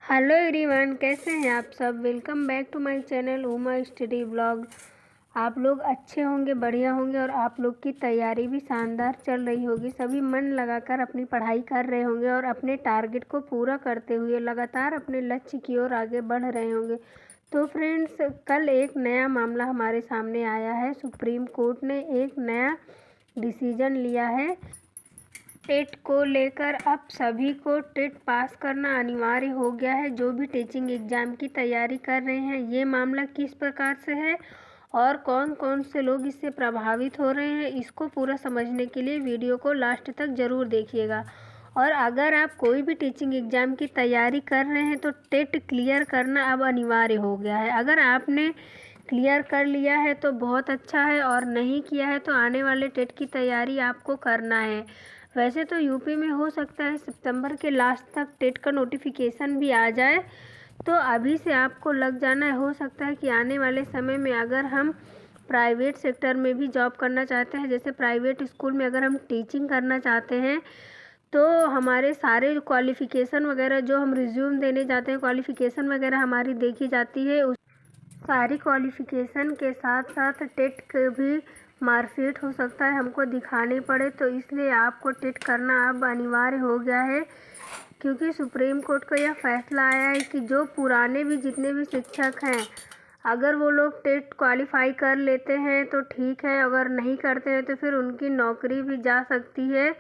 Hello everyone, कैसे हैं आप सब। Welcome back to my channel Uma study blog. आप लोग अच्छे होंगे, बढ़िया होंगे और आप लोग की तैयारी भी शानदार चल रही होगी। सभी मन लगाकर अपनी पढ़ाई कर रहे होंगे और अपने टारगेट को पूरा करते हुए लगातार अपने लक्ष्य की ओर आगे बढ़ रहे होंगे। तो फ्रेंड्स, कल एक नया मामला हमारे सामने आया है। सुप्रीम कोर्ट ने एक नया डिसीजन लिया है। टेट को लेकर अब सभी को टेट पास करना अनिवार्य हो गया है, जो भी टीचिंग एग्ज़ाम की तैयारी कर रहे हैं। ये मामला किस प्रकार से है और कौन कौन से लोग इससे प्रभावित हो रहे हैं, इसको पूरा समझने के लिए वीडियो को लास्ट तक ज़रूर देखिएगा। और अगर आप कोई भी टीचिंग एग्ज़ाम की तैयारी कर रहे हैं तो टेट क्लियर करना अब अनिवार्य हो गया है। अगर आपने क्लियर कर लिया है तो बहुत अच्छा है, और नहीं किया है तो आने वाले टेट की तैयारी आपको करना है। वैसे तो यूपी में हो सकता है सितंबर के लास्ट तक टेट का नोटिफिकेशन भी आ जाए, तो अभी से आपको लग जाना है। हो सकता है कि आने वाले समय में अगर हम प्राइवेट सेक्टर में भी जॉब करना चाहते हैं, जैसे प्राइवेट स्कूल में अगर हम टीचिंग करना चाहते हैं, तो हमारे सारे क्वालिफ़िकेशन वगैरह जो हम रिज्यूम देने जाते हैं, क्वालिफ़िकेशन वगैरह हमारी देखी जाती है। उस सारी क्वालिफ़िकेशन के साथ साथ टेट के भी मार्कशीट हो सकता है हमको दिखाने पड़े, तो इसलिए आपको टेट करना अब अनिवार्य हो गया है। क्योंकि सुप्रीम कोर्ट का यह फैसला आया है कि जो पुराने भी जितने भी शिक्षक हैं, अगर वो लोग टेट क्वालिफाई कर लेते हैं तो ठीक है, अगर नहीं करते हैं तो फिर उनकी नौकरी भी जा सकती है।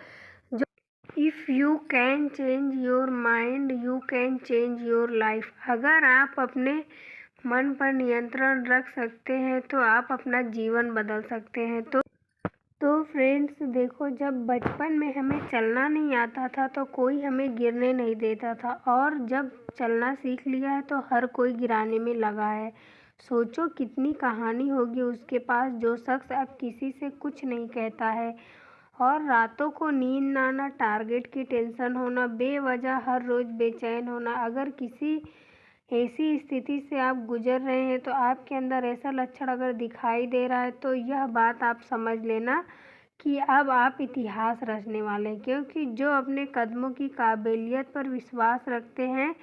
जो if you can change your mind you can change your life. अगर आप अपने मन पर नियंत्रण रख सकते हैं तो आप अपना जीवन बदल सकते हैं। तो फ्रेंड्स देखो, जब बचपन में हमें चलना नहीं आता था तो कोई हमें गिरने नहीं देता था, और जब चलना सीख लिया है तो हर कोई गिराने में लगा है। सोचो कितनी कहानी होगी उसके पास, जो शख्स अब किसी से कुछ नहीं कहता है, और रातों को नींद ना आना, टारगेट की टेंशन होना, बेवजह हर रोज़ बेचैन होना। अगर किसी ऐसी स्थिति से आप गुजर रहे हैं तो आपके अंदर ऐसा लक्षण अगर दिखाई दे रहा है तो यह बात आप समझ लेना कि अब आप इतिहास रचने वाले हैं। क्योंकि जो अपने कदमों की काबिलियत पर विश्वास रखते हैं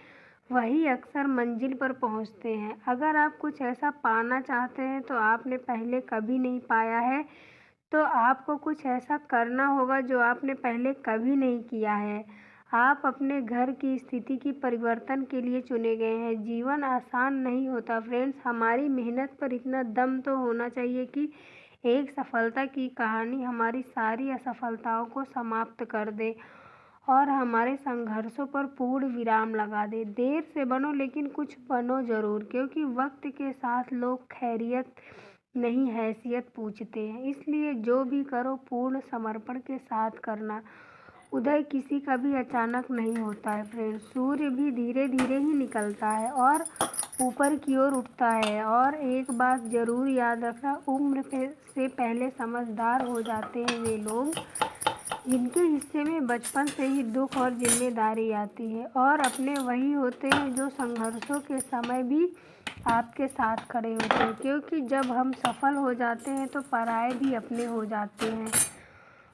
वही अक्सर मंजिल पर पहुंचते हैं। अगर आप कुछ ऐसा पाना चाहते हैं तो आपने पहले कभी नहीं पाया है, तो आपको कुछ ऐसा करना होगा जो आपने पहले कभी नहीं किया है। आप अपने घर की स्थिति की परिवर्तन के लिए चुने गए हैं। जीवन आसान नहीं होता फ्रेंड्स, हमारी मेहनत पर इतना दम तो होना चाहिए कि एक सफलता की कहानी हमारी सारी असफलताओं को समाप्त कर दे और हमारे संघर्षों पर पूर्ण विराम लगा दे। देर से बनो लेकिन कुछ बनो ज़रूर, क्योंकि वक्त के साथ लोग खैरियत नहीं हैसियत पूछते हैं। इसलिए जो भी करो पूर्ण समर्पण के साथ करना। उदय किसी का भी अचानक नहीं होता है फ्रेंड्स, सूर्य भी धीरे धीरे ही निकलता है और ऊपर की ओर उठता है। और एक बात ज़रूर याद रखना, उम्र से पहले समझदार हो जाते हैं वे लोग जिनके हिस्से में बचपन से ही दुख और जिम्मेदारी आती है, और अपने वही होते हैं जो संघर्षों के समय भी आपके साथ खड़े होते हैं। क्योंकि जब हम सफल हो जाते हैं तो पराये भी अपने हो जाते हैं।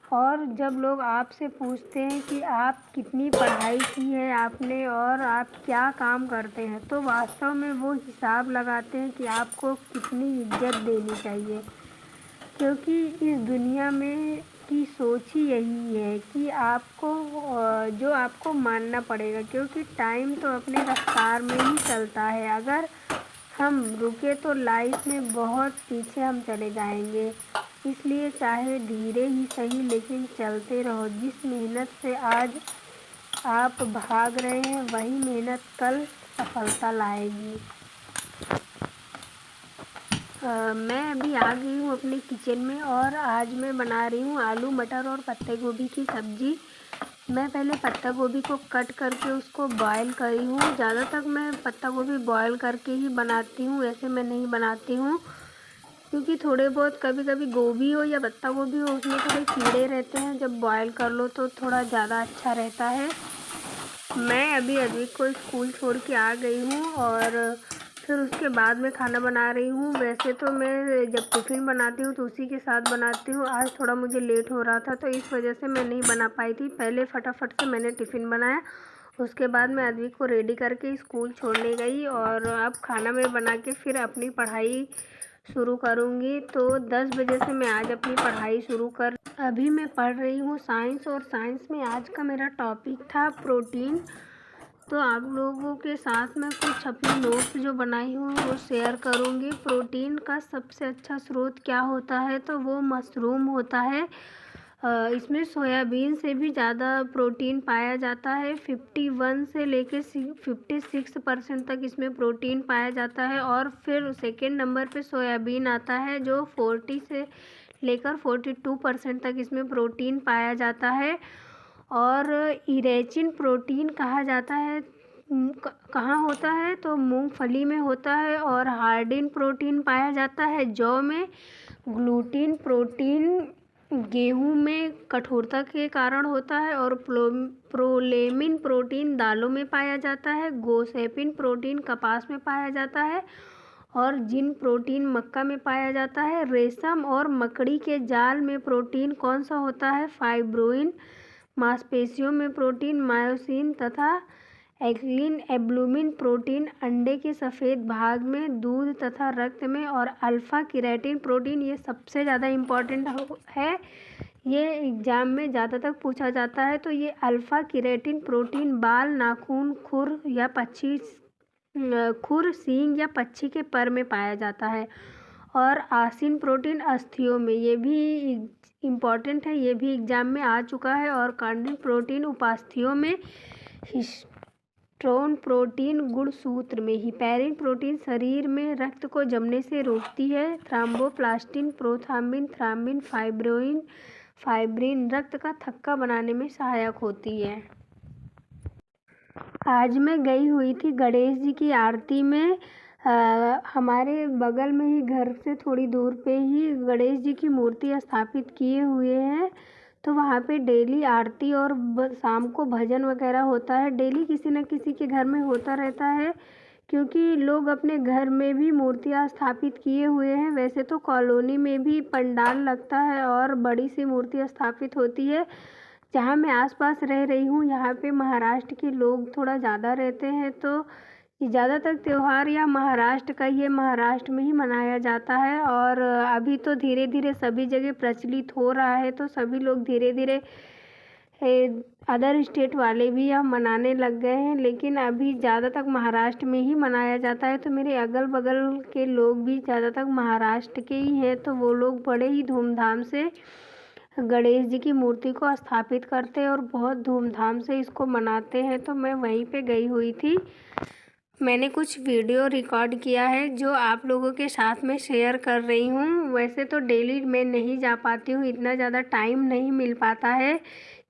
और जब लोग आपसे पूछते हैं कि आप कितनी पढ़ाई की है आपने और आप क्या काम करते हैं, तो वास्तव में वो हिसाब लगाते हैं कि आपको कितनी इज्जत देनी चाहिए। क्योंकि इस दुनिया में की सोच ही यही है कि आपको जो आपको मानना पड़ेगा, क्योंकि टाइम तो अपने रफ्तार में ही चलता है। अगर हम रुके तो लाइफ में बहुत पीछे हम चले जाएंगे। इसलिए चाहे धीरे ही सही लेकिन चलते रहो। जिस मेहनत से आज आप भाग रहे हैं वही मेहनत कल सफलता लाएगी। मैं अभी आ गई हूँ अपने किचन में, और आज मैं बना रही हूँ आलू मटर और पत्ते गोभी की सब्ज़ी। मैं पहले पत्ता गोभी को कट करके उसको बॉयल करी हूँ। ज़्यादातर मैं पत्ता गोभी बॉयल करके ही बनाती हूँ, ऐसे मैं नहीं बनाती हूँ, क्योंकि थोड़े बहुत कभी कभी गोभी हो या पत्ता गोभी हो उसमें थोड़े कीड़े रहते हैं। जब बॉयल कर लो तो थोड़ा ज़्यादा अच्छा रहता है। मैं अभी अद्विक को स्कूल छोड़ के आ गई हूँ और फिर उसके बाद मैं खाना बना रही हूँ। वैसे तो मैं जब टिफ़िन बनाती हूँ तो उसी के साथ बनाती हूँ। आज थोड़ा मुझे लेट हो रहा था तो इस वजह से मैं नहीं बना पाई थी। पहले फटाफट से मैंने टिफ़िन बनाया, उसके बाद मैं अद्विक को रेडी करके स्कूल छोड़ने गई और अब खाना मैं बना के फिर अपनी पढ़ाई शुरू करूँगी। तो 10 बजे से मैं आज अपनी पढ़ाई शुरू कर अभी मैं पढ़ रही हूँ साइंस, और साइंस में आज का मेरा टॉपिक था प्रोटीन। तो आप लोगों के साथ मैं कुछ अपनी नोट्स जो बनाई हूँ वो शेयर करूँगी। प्रोटीन का सबसे अच्छा स्रोत क्या होता है, तो वो मशरूम होता है। इसमें सोयाबीन से भी ज़्यादा प्रोटीन पाया जाता है। 51 से लेकर 56% तक इसमें प्रोटीन पाया जाता है। और फिर सेकेंड नंबर पे सोयाबीन आता है जो 40 से लेकर 42% तक इसमें प्रोटीन पाया जाता है। और इरेचिन प्रोटीन कहा जाता है कहाँ होता है, तो मूंगफली में होता है। और हार्डिन प्रोटीन पाया जाता है जौ में। ग्लूटीन प्रोटीन गेहूं में कठोरता के कारण होता है। और प्रोलेमिन प्रोटीन दालों में पाया जाता है। गोसेपिन प्रोटीन कपास में पाया जाता है। और जिन प्रोटीन मक्का में पाया जाता है। रेशम और मकड़ी के जाल में प्रोटीन कौन सा होता है, फाइब्रोइन। मांसपेशियों में प्रोटीन मायोसिन तथा एक्लिन। एल्बुमिन प्रोटीन अंडे के सफ़ेद भाग में, दूध तथा रक्त में। और अल्फ़ा केराटिन प्रोटीन, ये सबसे ज़्यादा इम्पॉर्टेंट है, ये एग्ज़ाम में ज़्यादातर पूछा जाता है। तो ये अल्फ़ा केराटिन प्रोटीन बाल, नाखून, खुर या खुर, सींग या पक्षी के पर में पाया जाता है। और आसिन प्रोटीन अस्थियों में, ये भी इम्पॉर्टेंट है, ये भी एग्ज़ाम में आ चुका है। और कार्डिन प्रोटीन उपास्थियों में। हिस्टोन प्रोटीन गुणसूत्र में। हिपैरिन प्रोटीन शरीर में रक्त को जमने से रोकती है। थ्रोम्बोप्लास्टिन, प्रोथ्राम्बिन, थ्राम्बिन, फाइब्रिन रक्त का थक्का बनाने में सहायक होती है। आज मैं गई हुई थी गणेश जी की आरती में। हमारे बगल में ही घर से थोड़ी दूर पे ही गणेश जी की मूर्ति स्थापित किए हुए हैं। तो वहाँ पे डेली आरती और शाम को भजन वगैरह होता है। डेली किसी न किसी के घर में होता रहता है, क्योंकि लोग अपने घर में भी मूर्तियाँ स्थापित किए हुए हैं। वैसे तो कॉलोनी में भी पंडाल लगता है और बड़ी सी मूर्ति स्थापित होती है। जहाँ मैं आसपास रह रही हूँ यहाँ पे महाराष्ट्र के लोग थोड़ा ज़्यादा रहते हैं, तो ज़्यादातर त्यौहार या महाराष्ट्र का ये महाराष्ट्र में ही मनाया जाता है। और अभी तो धीरे धीरे सभी जगह प्रचलित हो रहा है, तो सभी लोग धीरे धीरे अदर स्टेट वाले भी अब मनाने लग गए हैं, लेकिन अभी ज़्यादातर महाराष्ट्र में ही मनाया जाता है। तो मेरे अगल बगल के लोग भी ज़्यादातर महाराष्ट्र के ही हैं, तो वो लोग बड़े ही धूमधाम से गणेश जी की मूर्ति को स्थापित करते हैं और बहुत धूमधाम से इसको मनाते हैं। तो मैं वहीं पे गई हुई थी। मैंने कुछ वीडियो रिकॉर्ड किया है जो आप लोगों के साथ में शेयर कर रही हूँ। वैसे तो डेली मैं नहीं जा पाती हूँ, इतना ज़्यादा टाइम नहीं मिल पाता है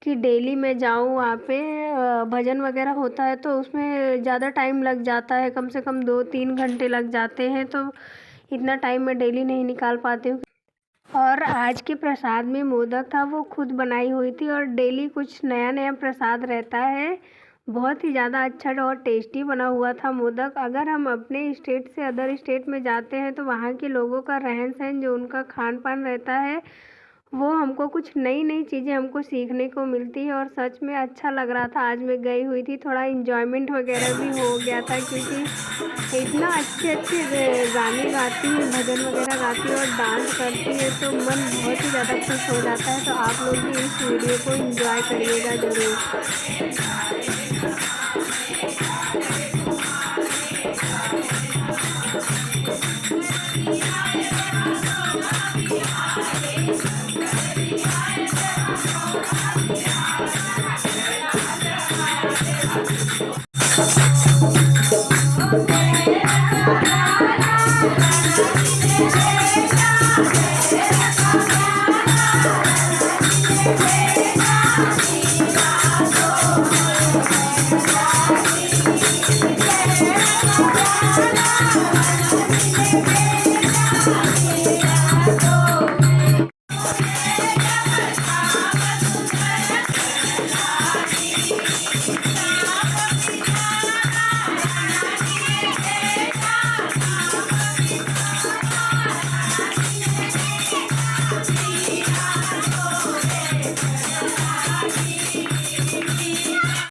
कि डेली मैं जाऊँ वहाँ पे। भजन वगैरह होता है तो उसमें ज़्यादा टाइम लग जाता है, कम से कम 2-3 घंटे लग जाते हैं, तो इतना टाइम मैं डेली नहीं निकाल पाती हूँ। और आज के प्रसाद में मोदक था, वो खुद बनाई हुई थी। और डेली कुछ नया नया प्रसाद रहता है, बहुत ही ज़्यादा अच्छा और टेस्टी बना हुआ था मोदक। अगर हम अपने स्टेट से अदर स्टेट में जाते हैं तो वहाँ के लोगों का रहन सहन, जो उनका खान पान रहता है, वो हमको कुछ नई नई चीज़ें हमको सीखने को मिलती है। और सच में अच्छा लग रहा था। आज मैं गई हुई थी, थोड़ा इन्जॉयमेंट वगैरह भी हो गया था, क्योंकि इतना अच्छे गाने गाती है, भजन वगैरह गाती है और डांस करती है, तो मन बहुत ही ज़्यादा खुश हो जाता है। तो आप लोग भी इस वीडियो को एंजॉय करिएगा ज़रूर।